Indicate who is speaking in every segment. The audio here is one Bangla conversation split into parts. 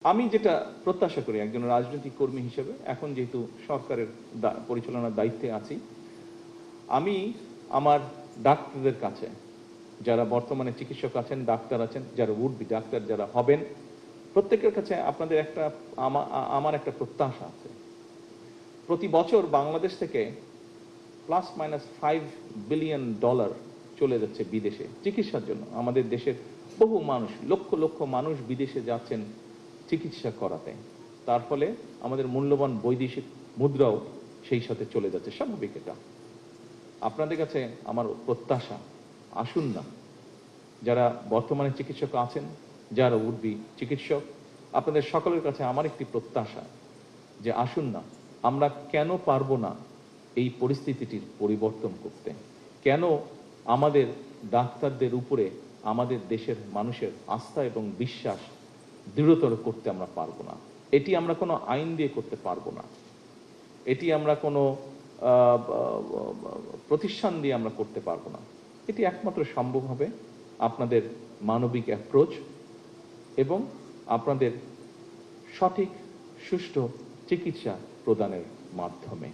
Speaker 1: আমি যেটা প্রত্যাশা করি একজন রাজনৈতিক কর্মী হিসেবে, এখন যেহেতু সরকারের পরিচালনার দায়িত্বে আছি, আমি আমার ডাক্তারদের কাছে, যারা বর্তমানে চিকিৎসক আছেন, ডাক্তার আছেন, যারা উড বি ডাক্তার যারা হবেন, প্রত্যেকের কাছে আপনাদের আমার একটা প্রত্যাশা আছে। প্রতি বছর বাংলাদেশ থেকে +- $5 বিলিয়ন চলে যাচ্ছে বিদেশে চিকিৎসার জন্য। আমাদের দেশের বহু মানুষ, লক্ষ লক্ষ মানুষ বিদেশে যাচ্ছেন চিকিৎসা করাতে। তার ফলে আমাদের মূল্যবান বৈদেশিক মুদ্রাও সেই সাথে চলে যাচ্ছে। স্বাভাবিক এটা। আপনাদের কাছে আমার প্রত্যাশা, আসুন না, যারা বর্তমানে চিকিৎসক আছেন, যারা উড-বি চিকিৎসক, আপনাদের সকলের কাছে আমার একটি প্রত্যাশা যে আসুন না, আমরা কেন পারবো না এই পরিস্থিতিটির পরিবর্তন করতে? কেন আমাদের ডাক্তারদের উপরে আমাদের দেশের মানুষের আস্থা এবং বিশ্বাস দৃঢ়তর করতে আমরা পারবো না? এটি আমরা কোনো আইন দিয়ে করতে পারবো না, এটি আমরা কোনো প্রতিষ্ঠান দিয়ে আমরা করতে পারবো না। এটি একমাত্র সম্ভব হবে আপনাদের মানবিক অ্যাপ্রোচ এবং আপনাদের সঠিক সুষ্ঠু চিকিৎসা প্রদানের মাধ্যমে।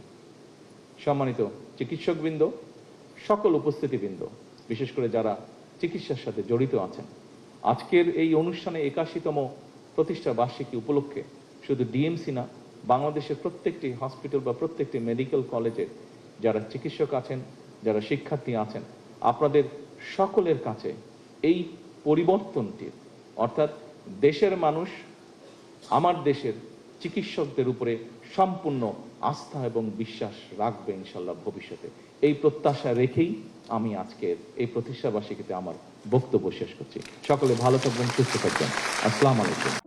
Speaker 1: সম্মানিত চিকিৎসকবৃন্দ, সকল উপস্থিতিবৃন্দ, বিশেষ করে যারা চিকিৎসার সাথে জড়িত আছেন, আজকের এই অনুষ্ঠানে 81তম প্রতিষ্ঠা বার্ষিকী উপলক্ষে শুধু ডিএমসি না, বাংলাদেশের প্রত্যেকটি হসপিটাল বা প্রত্যেকটি মেডিকেল কলেজে যারা চিকিৎসক আছেন, যারা শিক্ষার্থী আছেন, আপনাদের সকলের কাছে এই পরিবর্তনটির, অর্থাৎ দেশের মানুষ আমার দেশের চিকিৎসকদের উপরে সম্পূর্ণ আস্থা এবং বিশ্বাস রাখবে ইনশাল্লাহ ভবিষ্যতে, এই প্রত্যাশা রেখেই আমি আজকের এই প্রতিষ্ঠাবার্ষিকীতে আমার বক্তব্য শেষ করছি। সকলে ভালো থাকবেন, সুস্থ থাকবেন। আসসালামু আলাইকুম।